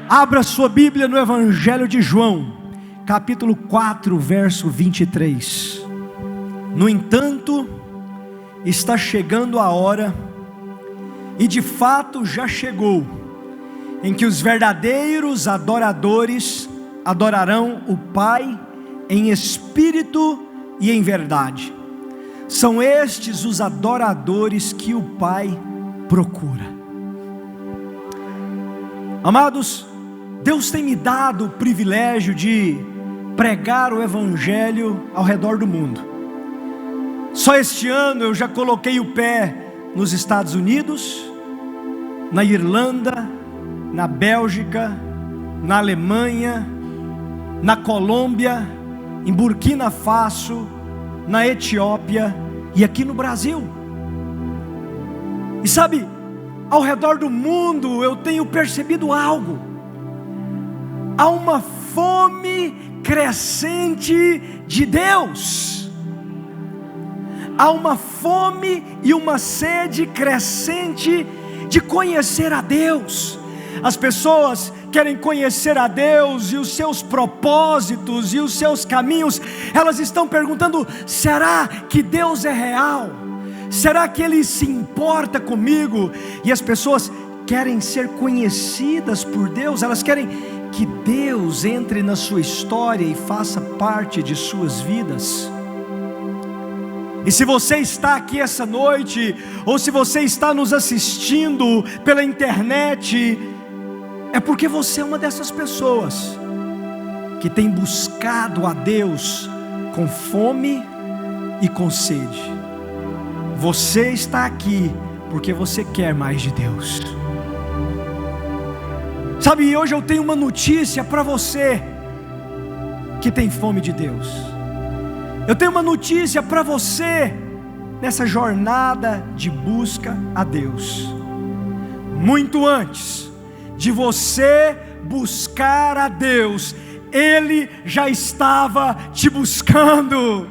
Abra sua Bíblia no Evangelho de João, capítulo 4, verso 23. No entanto, está chegando a hora, e de fato já chegou, em que os verdadeiros adoradores adorarão o Pai em espírito e em verdade. São estes os adoradores que o Pai procura. Amados, Deus tem me dado o privilégio de pregar o Evangelho ao redor do mundo. Só este ano eu já coloquei o pé nos Estados Unidos, na Irlanda, na Bélgica, na Alemanha, na Colômbia, em Burkina Faso, na Etiópia e aqui no Brasil. E sabe, ao redor do mundo eu tenho percebido algo. Há uma fome crescente de Deus. Há uma fome e uma sede crescente de conhecer a Deus. As pessoas querem conhecer a Deus e os seus propósitos e os seus caminhos. Elas estão perguntando: será que Deus é real? Será que Ele se importa comigo? E as pessoas querem ser conhecidas por Deus. Elas querem que Deus entre na sua história e faça parte de suas vidas. E se você está aqui essa noite, ou se você está nos assistindo pela internet, é porque você é uma dessas pessoas que tem buscado a Deus com fome e com sede. Você está aqui porque você quer mais de Deus. Sabe, hoje eu tenho uma notícia para você que tem fome de Deus. Eu tenho uma notícia para você nessa jornada de busca a Deus. Muito antes de você buscar a Deus, Ele já estava te buscando.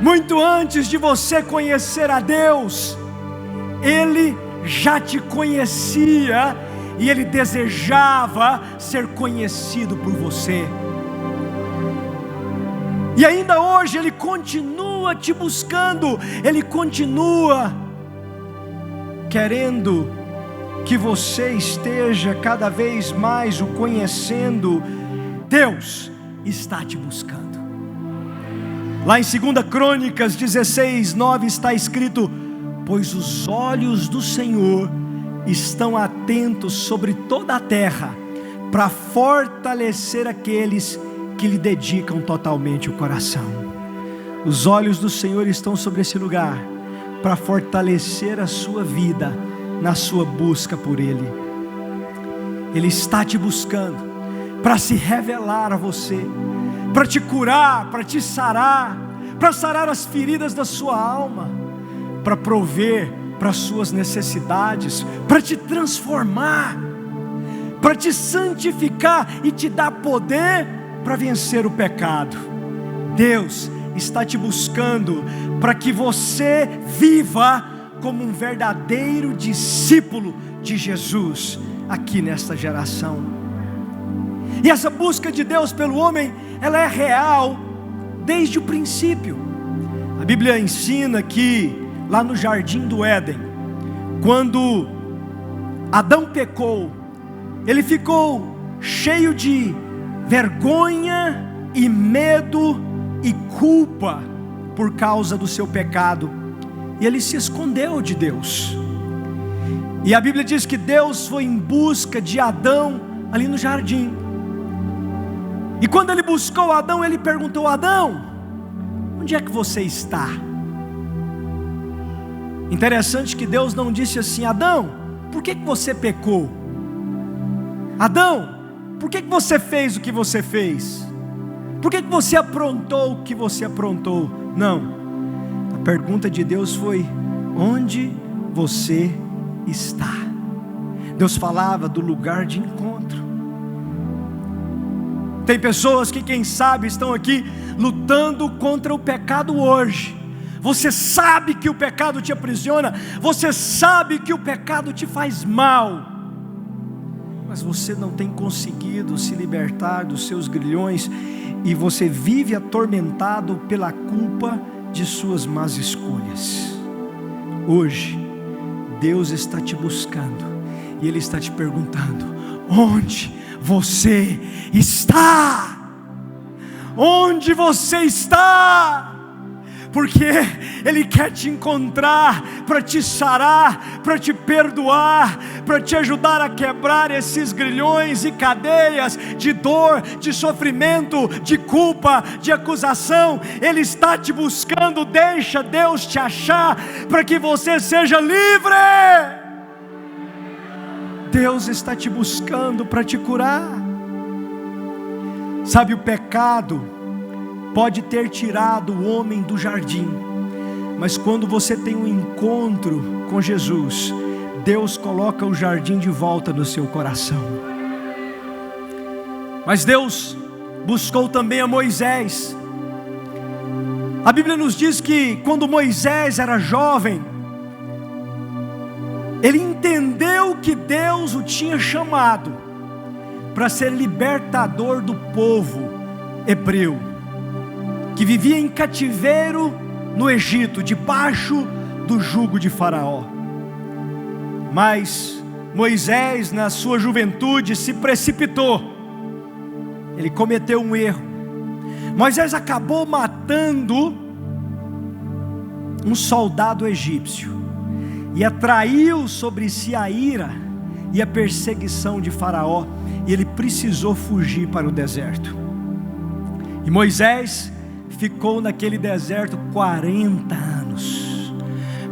Muito antes de você conhecer a Deus, Ele já te conhecia e Ele desejava ser conhecido por você. E ainda hoje Ele continua te buscando, Ele continua querendo que você esteja cada vez mais o conhecendo. Deus está te buscando. Lá em 2 Crônicas 16:9 está escrito: pois os olhos do Senhor estão atentos sobre toda a terra, para fortalecer aqueles que lhe dedicam totalmente o coração. Os olhos do Senhor estão sobre esse lugar, para fortalecer a sua vida, na sua busca por Ele. Ele está te buscando, para se revelar a você, para te curar, para te sarar, para sarar as feridas da sua alma, para prover para as suas necessidades, para te transformar, para te santificar e te dar poder para vencer o pecado. Deus está te buscando para que você viva como um verdadeiro discípulo de Jesus aqui nesta geração. E essa busca de Deus pelo homem, ela é real desde o princípio. A Bíblia ensina que lá no jardim do Éden, quando Adão pecou, ele ficou cheio de vergonha e medo e culpa por causa do seu pecado, e ele se escondeu de Deus. E a Bíblia diz que Deus foi em busca de Adão ali no jardim. E quando ele buscou Adão, ele perguntou: Adão, onde é que você está? Interessante que Deus não disse assim: Adão, por que você pecou? Adão, por que você fez o que você fez? Por que você aprontou o que você aprontou? Não, a pergunta de Deus foi: onde você está? Deus falava do lugar de encontro. Tem pessoas que, quem sabe, estão aqui lutando contra o pecado hoje. Você sabe que o pecado te aprisiona, você sabe que o pecado te faz mal, mas você não tem conseguido se libertar dos seus grilhões e você vive atormentado pela culpa de suas más escolhas. Hoje, Deus está te buscando e Ele está te perguntando: onde você está? Onde você está? Porque Ele quer te encontrar para te sarar, para te perdoar, para te ajudar a quebrar esses grilhões e cadeias de dor, de sofrimento, de culpa, de acusação. Ele está te buscando. Deixa Deus te achar para que você seja livre. Deus está te buscando para te curar. Sabe, o pecado pode ter tirado o homem do jardim, mas quando você tem um encontro com Jesus, Deus coloca o jardim de volta no seu coração. Mas Deus buscou também a Moisés. A Bíblia nos diz que quando Moisés era jovem, ele entendeu que Deus o tinha chamado para ser libertador do povo hebreu, que vivia em cativeiro no Egito, debaixo do jugo de Faraó. Mas Moisés, na sua juventude, se precipitou. Ele cometeu um erro. Moisés acabou matando um soldado egípcio e atraiu sobre si a ira e a perseguição de Faraó, e ele precisou fugir para o deserto. E Moisés ficou naquele deserto 40 anos.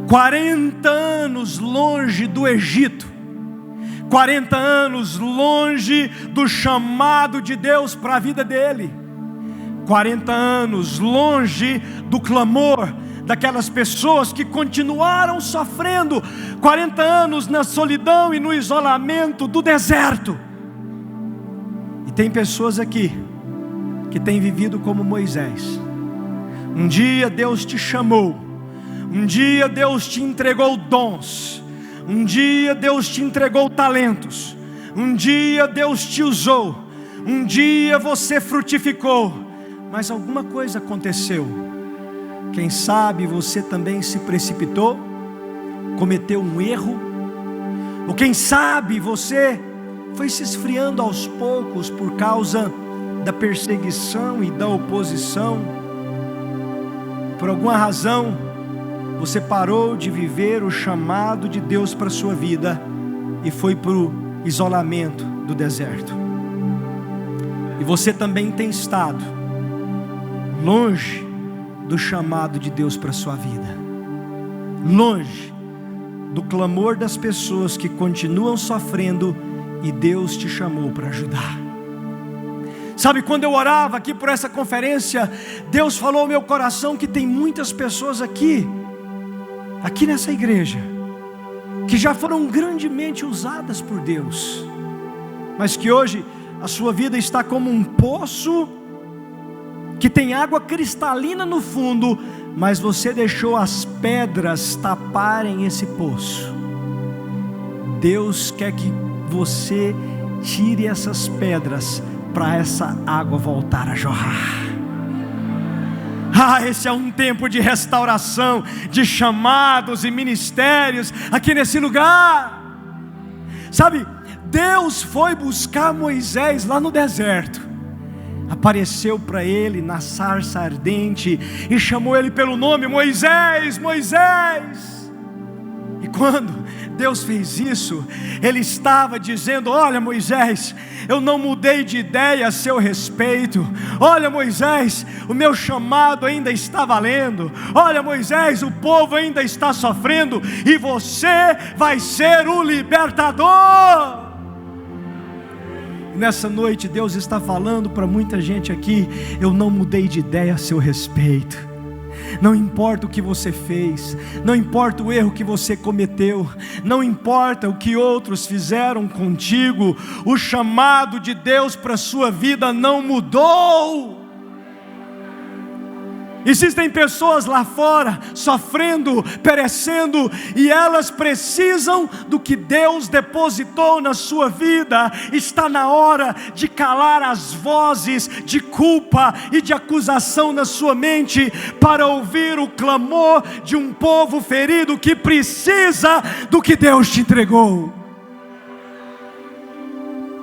40 anos longe do Egito. 40 anos longe do chamado de Deus para a vida dele. 40 anos longe do clamor daquelas pessoas que continuaram sofrendo. 40 anos na solidão e no isolamento do deserto. E tem pessoas aqui que têm vivido como Moisés. Um dia Deus te chamou, um dia Deus te entregou dons, um dia Deus te entregou talentos, um dia Deus te usou, um dia você frutificou, mas alguma coisa aconteceu. Quem sabe você também se precipitou, cometeu um erro, ou quem sabe você foi se esfriando aos poucos por causa da perseguição e da oposição. Por alguma razão, você parou de viver o chamado de Deus para a sua vida e foi para o isolamento do deserto. E você também tem estado longe do chamado de Deus para a sua vida, longe do clamor das pessoas que continuam sofrendo e Deus te chamou para ajudar. Sabe, quando eu orava aqui por essa conferência, Deus falou ao meu coração que tem muitas pessoas aqui nessa igreja, que já foram grandemente usadas por Deus, mas que hoje a sua vida está como um poço, que tem água cristalina no fundo, mas você deixou as pedras taparem esse poço. Deus quer que você tire essas pedras, para essa água voltar a jorrar. Esse é um tempo de restauração, de chamados e ministérios aqui nesse lugar. Sabe, Deus foi buscar Moisés lá no deserto, apareceu para ele na sarça ardente e chamou ele pelo nome: Moisés, Moisés. E quando Deus fez isso, Ele estava dizendo: olha Moisés, eu não mudei de ideia a seu respeito. Olha Moisés, o meu chamado ainda está valendo. Olha Moisés, o povo ainda está sofrendo, e você vai ser o libertador. Nessa noite Deus está falando para muita gente aqui: eu não mudei de ideia a seu respeito. Não importa o que você fez, não importa o erro que você cometeu, não importa o que outros fizeram contigo, o chamado de Deus para a sua vida não mudou. Existem pessoas lá fora sofrendo, perecendo, e elas precisam do que Deus depositou na sua vida. Está na hora de calar as vozes de culpa e de acusação na sua mente, para ouvir o clamor de um povo ferido que precisa do que Deus te entregou.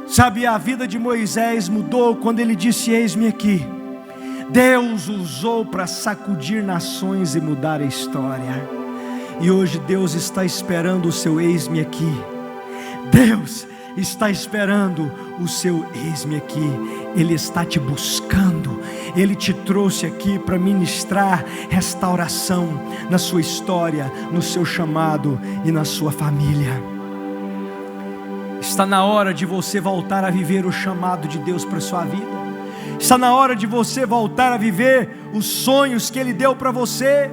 Sabe, a vida de Moisés mudou quando ele disse: eis-me aqui. Deus usou para sacudir nações e mudar a história. E hoje Deus está esperando o seu eis-me aqui. Deus está esperando o seu eis-me aqui. Ele está te buscando. Ele te trouxe aqui para ministrar restauração na sua história, no seu chamado e na sua família. Está na hora de você voltar a viver o chamado de Deus para a sua vida. Está na hora de você voltar a viver os sonhos que Ele deu para você.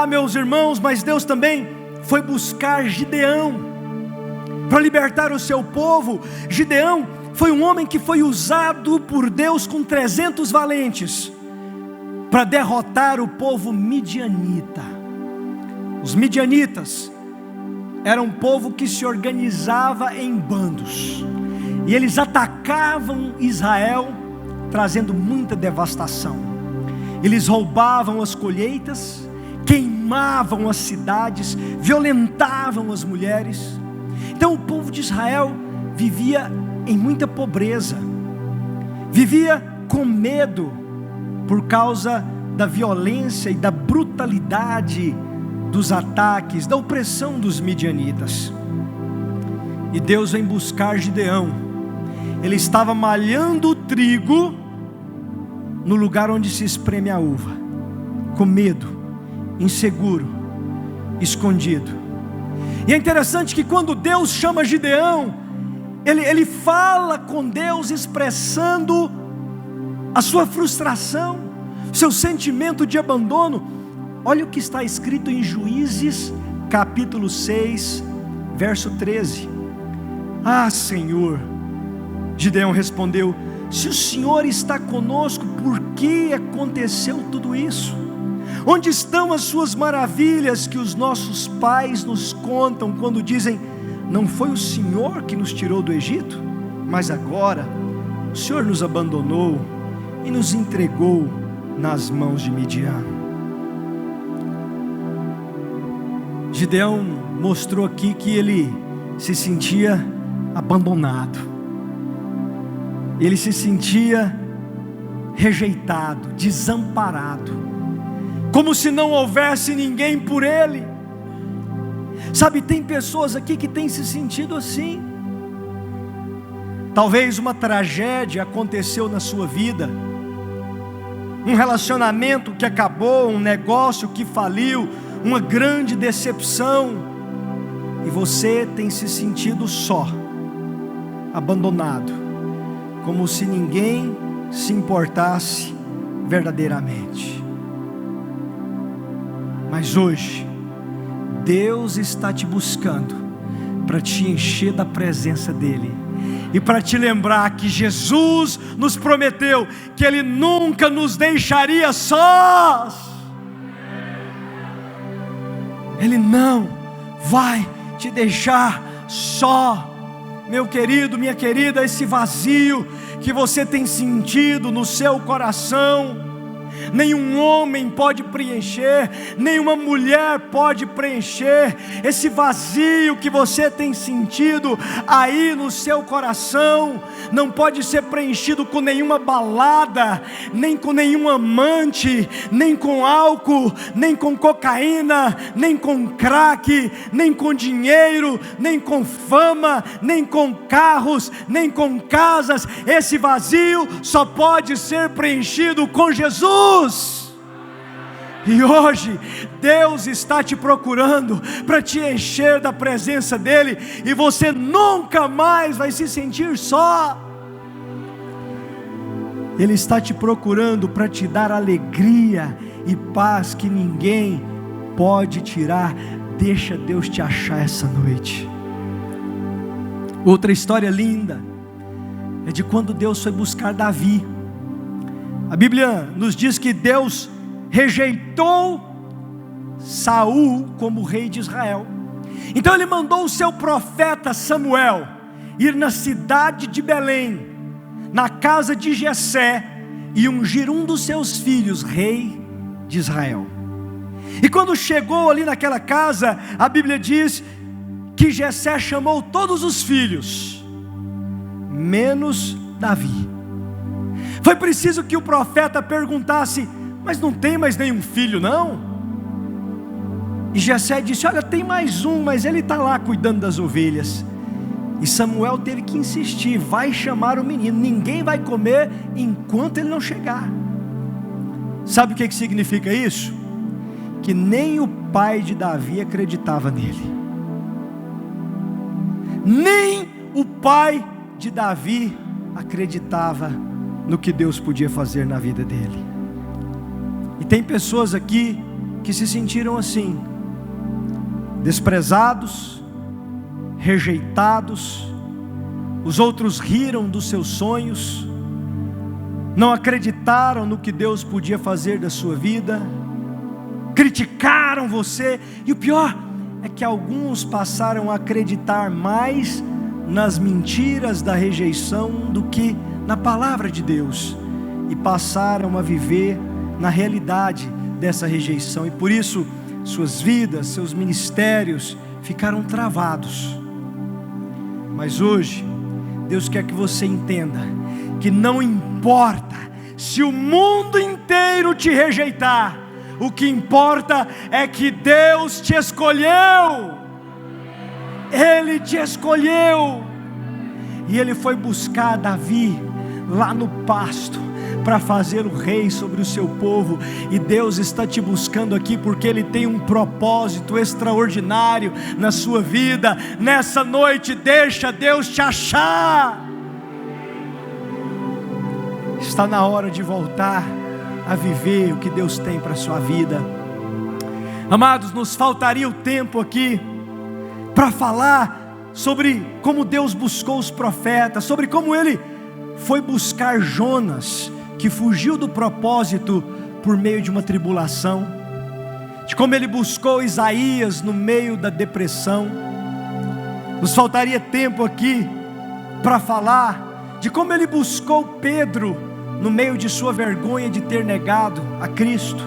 Meus irmãos, mas Deus também foi buscar Gideão para libertar o seu povo. Gideão foi um homem que foi usado por Deus com 300 valentes para derrotar o povo midianita. Os midianitas era um povo que se organizava em bandos, e eles atacavam Israel, trazendo muita devastação. Eles roubavam as colheitas, queimavam as cidades, violentavam as mulheres. Então o povo de Israel vivia em muita pobreza, vivia com medo por causa da violência e da brutalidade dos ataques, da opressão dos midianitas. E Deus vem buscar Gideão. Ele estava malhando o trigo no lugar onde se espreme a uva, com medo, inseguro, escondido. E é interessante que quando Deus chama Gideão, ele fala com Deus expressando a sua frustração, seu sentimento de abandono. Olha o que está escrito em Juízes capítulo 6, verso 13. Senhor, Gideão respondeu: se o Senhor está conosco, por que aconteceu tudo isso? Onde estão as suas maravilhas que os nossos pais nos contam quando dizem: não foi o Senhor que nos tirou do Egito? Mas agora o Senhor nos abandonou e nos entregou nas mãos de Midian. Gideão mostrou aqui que ele se sentia abandonado, ele se sentia rejeitado, desamparado, como se não houvesse ninguém por ele. Sabe, tem pessoas aqui que têm se sentido assim. Talvez uma tragédia aconteceu na sua vida, um relacionamento que acabou, um negócio que faliu, uma grande decepção, e você tem se sentido só, abandonado, como se ninguém se importasse verdadeiramente. Mas hoje Deus está te buscando para te encher da presença dEle, e para te lembrar que Jesus nos prometeu que Ele nunca nos deixaria sós. Ele não vai te deixar só. Meu querido, minha querida, esse vazio que você tem sentido no seu coração, nenhum homem pode preencher, nenhuma mulher pode preencher. Esse vazio que você tem sentido aí no seu coração não pode ser preenchido com nenhuma balada, nem com nenhum amante, nem com álcool, nem com cocaína, nem com crack, nem com dinheiro, nem com fama, nem com carros, nem com casas. Esse vazio só pode ser preenchido com Jesus. E hoje Deus está te procurando para te encher da presença dEle, e você nunca mais vai se sentir só. Ele está te procurando para te dar alegria e paz que ninguém pode tirar. Deixa Deus te achar essa noite. Outra história linda é de quando Deus foi buscar Davi. A Bíblia nos diz que Deus rejeitou Saul como rei de Israel. Então ele mandou o seu profeta Samuel ir na cidade de Belém, na casa de Jessé, e ungir um dos seus filhos rei de Israel. E quando chegou ali naquela casa, a Bíblia diz que Jessé chamou todos os filhos, menos Davi. Foi preciso que o profeta perguntasse: mas não tem mais nenhum filho não? E Jessé disse: olha, tem mais um, mas ele está lá cuidando das ovelhas. E Samuel teve que insistir: vai chamar o menino, ninguém vai comer enquanto ele não chegar. Sabe o que significa isso? Que nem o pai de Davi acreditava nele. Nem o pai de Davi acreditava no que Deus podia fazer na vida dele. E tem pessoas aqui que se sentiram assim, desprezados, rejeitados. Os outros riram dos seus sonhos, não acreditaram no que Deus podia fazer da sua vida, criticaram você. E o pior é que alguns passaram a acreditar mais nas mentiras da rejeição do que na palavra de Deus, e passaram a viver na realidade dessa rejeição, e por isso suas vidas, seus ministérios ficaram travados. Mas hoje Deus quer que você entenda que não importa se o mundo inteiro te rejeitar, o que importa é que Deus te escolheu. Ele te escolheu. E Ele foi buscar Davi lá no pasto para fazer o rei sobre o seu povo. E Deus está te buscando aqui porque Ele tem um propósito extraordinário na sua vida. Nessa noite, deixa Deus te achar. Está na hora de voltar a viver o que Deus tem para a sua vida. Amados, nos faltaria o tempo aqui para falar sobre como Deus buscou os profetas, sobre como Ele foi buscar Jonas, que fugiu do propósito por meio de uma tribulação, de como Ele buscou Isaías no meio da depressão. Nos faltaria tempo aqui para falar de como Ele buscou Pedro no meio de sua vergonha de ter negado a Cristo,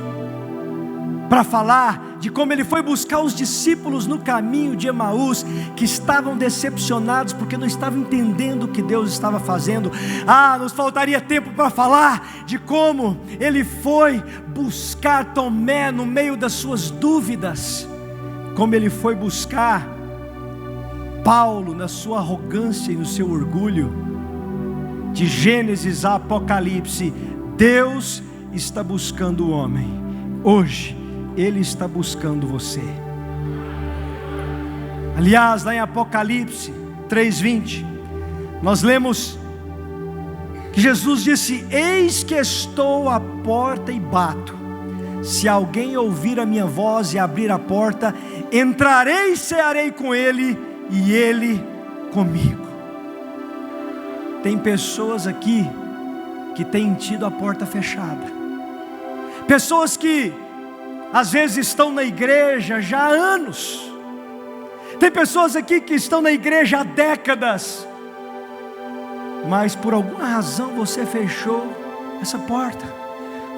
para falar de como Ele foi buscar os discípulos no caminho de Emaús, que estavam decepcionados porque não estavam entendendo o que Deus estava fazendo. Nos faltaria tempo para falar de como Ele foi buscar Tomé no meio das suas dúvidas, como Ele foi buscar Paulo na sua arrogância e no seu orgulho. De Gênesis a Apocalipse, Deus está buscando o homem. Hoje Ele está buscando você. Aliás, lá em Apocalipse 3:20, nós lemos que Jesus disse: eis que estou à porta e bato. Se alguém ouvir a minha voz e abrir a porta, entrarei e cearei com ele e ele comigo. Tem pessoas aqui que têm tido a porta fechada, pessoas que às vezes estão na igreja já há anos, tem pessoas aqui que estão na igreja há décadas, mas por alguma razão você fechou essa porta.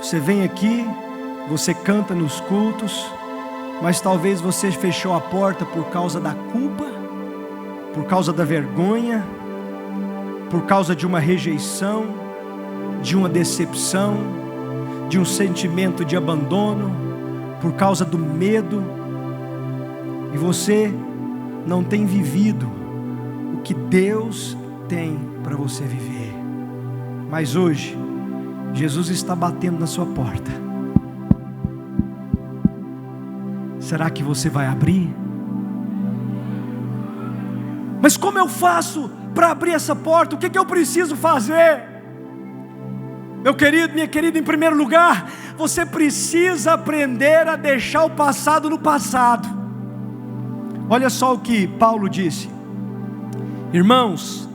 Você vem aqui, você canta nos cultos, mas talvez você fechou a porta por causa da culpa, por causa da vergonha, por causa de uma rejeição, de uma decepção, de um sentimento de abandono, por causa do medo, e você não tem vivido o que Deus tem para você viver. Mas hoje Jesus está batendo na sua porta. Será que você vai abrir? Mas como eu faço para abrir essa porta? O que eu preciso fazer? Meu querido, minha querida, em primeiro lugar, você precisa aprender a deixar o passado no passado. Olha só o que Paulo disse: irmãos,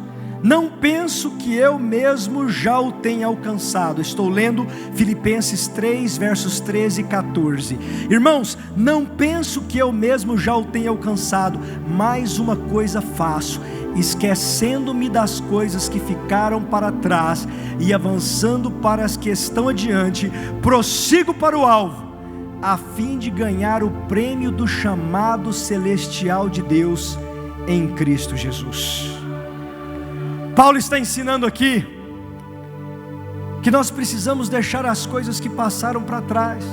não penso que eu mesmo já o tenha alcançado. Estou lendo Filipenses 3, versos 13 e 14. Irmãos, não penso que eu mesmo já o tenha alcançado, mas uma coisa faço, esquecendo-me das coisas que ficaram para trás e avançando para as que estão adiante, prossigo para o alvo, a fim de ganhar o prêmio do chamado celestial de Deus em Cristo Jesus. Paulo está ensinando aqui que nós precisamos deixar as coisas que passaram para trás.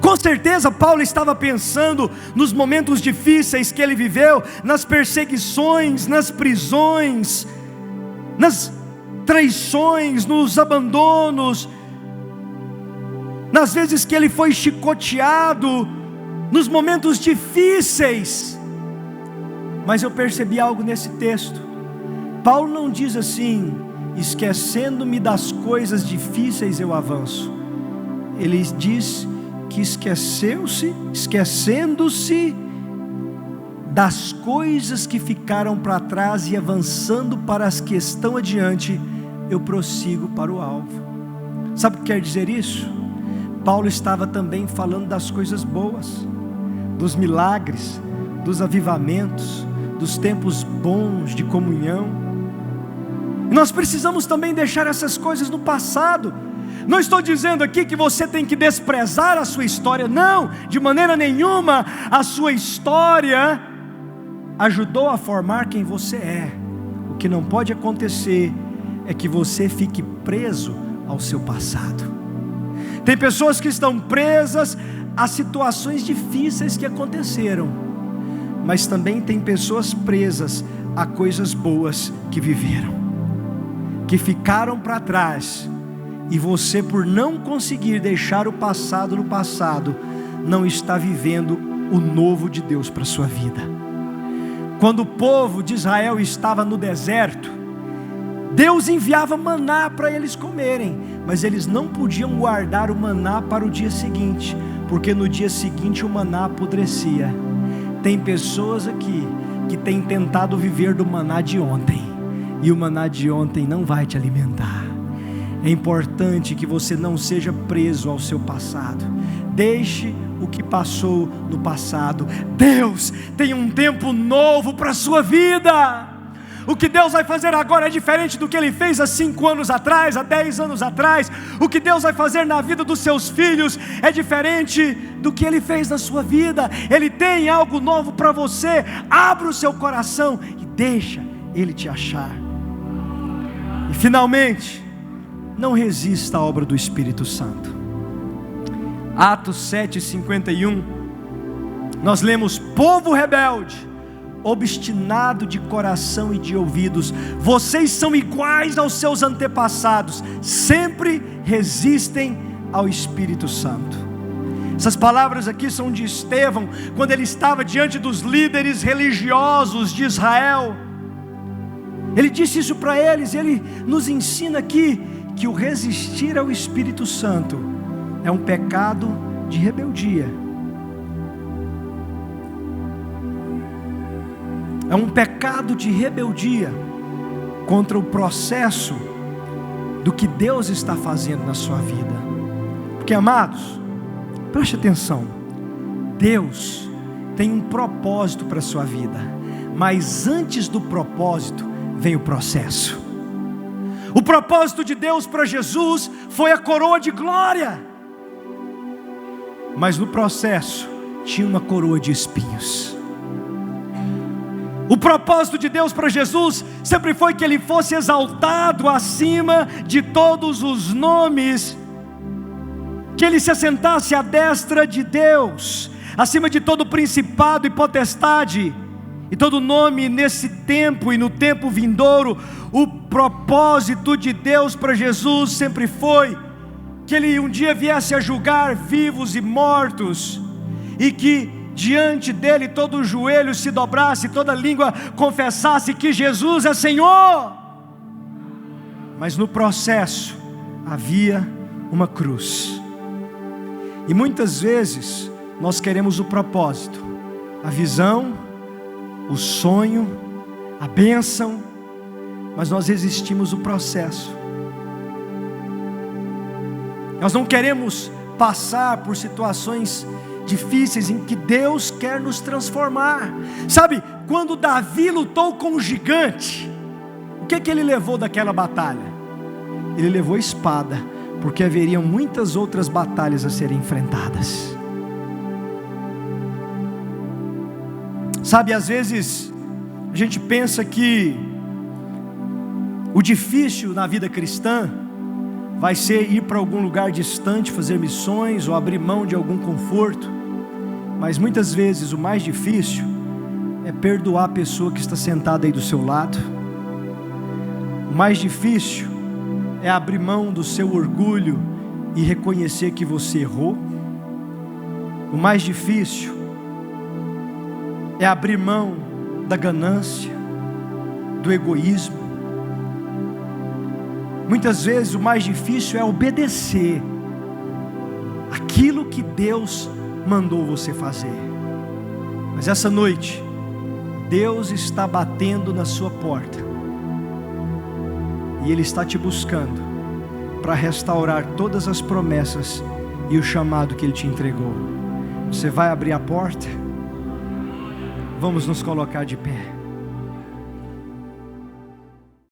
Com certeza Paulo estava pensando nos momentos difíceis que ele viveu, nas perseguições, nas prisões, nas traições, nos abandonos, nas vezes que ele foi chicoteado, nos momentos difíceis. Mas eu percebi algo nesse texto. Paulo não diz assim, esquecendo-me das coisas difíceis eu avanço. Ele diz que esquecendo-se das coisas que ficaram para trás e avançando para as que estão adiante, eu prossigo para o alvo. Sabe o que quer dizer isso? Paulo estava também falando das coisas boas, dos milagres, dos avivamentos, dos tempos bons de comunhão. Nós precisamos também deixar essas coisas no passado. Não estou dizendo aqui que você tem que desprezar a sua história, não, de maneira nenhuma. A sua história ajudou a formar quem você é. O que não pode acontecer é que você fique preso ao seu passado. Tem pessoas que estão presas a situações difíceis que aconteceram, mas também tem pessoas presas a coisas boas que viveram, que ficaram para trás, e você, por não conseguir deixar o passado no passado, não está vivendo o novo de Deus para a sua vida. Quando o povo de Israel estava no deserto, Deus enviava maná para eles comerem, mas eles não podiam guardar o maná para o dia seguinte, porque no dia seguinte o maná apodrecia. Tem pessoas aqui que têm tentado viver do maná de ontem, e o maná de ontem não vai te alimentar. É importante que você não seja preso ao seu passado. Deixe o que passou no passado. Deus tem um tempo novo para a sua vida. O que Deus vai fazer agora é diferente do que Ele fez há 5 anos atrás, há 10 anos atrás. O que Deus vai fazer na vida dos seus filhos é diferente do que Ele fez na sua vida. Ele tem algo novo para você. Abra o seu coração e deixa Ele te achar. E finalmente, não resista à obra do Espírito Santo. Atos 7:51, nós lemos: povo rebelde, obstinado de coração e de ouvidos, vocês são iguais aos seus antepassados, sempre resistem ao Espírito Santo. Essas palavras aqui são de Estevão, quando ele estava diante dos líderes religiosos de Israel. Ele disse isso para eles. Ele nos ensina aqui que o resistir ao Espírito Santo é um pecado de rebeldia. É um pecado de rebeldia contra o processo do que Deus está fazendo na sua vida. Porque, amados, preste atenção, Deus tem um propósito para a sua vida, mas antes do propósito vem o processo. O propósito de Deus para Jesus foi a coroa de glória, mas no processo tinha uma coroa de espinhos. O propósito de Deus para Jesus sempre foi que Ele fosse exaltado acima de todos os nomes, que Ele se assentasse à destra de Deus, acima de todo principado e potestade, e todo nome nesse tempo e no tempo vindouro. O propósito de Deus para Jesus sempre foi que Ele um dia viesse a julgar vivos e mortos, e que diante dele todo joelho se dobrasse, toda língua confessasse que Jesus é Senhor. Mas no processo havia uma cruz, e muitas vezes nós queremos o propósito, a visão, o sonho, a bênção, mas nós resistimos o processo. Nós não queremos passar por situações difíceis em que Deus quer nos transformar. Sabe, quando Davi lutou com o gigante, o que ele levou daquela batalha? Ele levou a espada, porque haveriam muitas outras batalhas a serem enfrentadas. Sabe, às vezes a gente pensa que o difícil na vida cristã vai ser ir para algum lugar distante, fazer missões ou abrir mão de algum conforto. Mas muitas vezes o mais difícil é perdoar a pessoa que está sentada aí do seu lado. O mais difícil é abrir mão do seu orgulho e reconhecer que você errou. O mais difícil é abrir mão da ganância, do egoísmo. Muitas vezes o mais difícil é obedecer aquilo que Deus mandou você fazer. Mas essa noite, Deus está batendo na sua porta, e Ele está te buscando para restaurar todas as promessas e o chamado que Ele te entregou. Você vai abrir a porta? Vamos nos colocar de pé.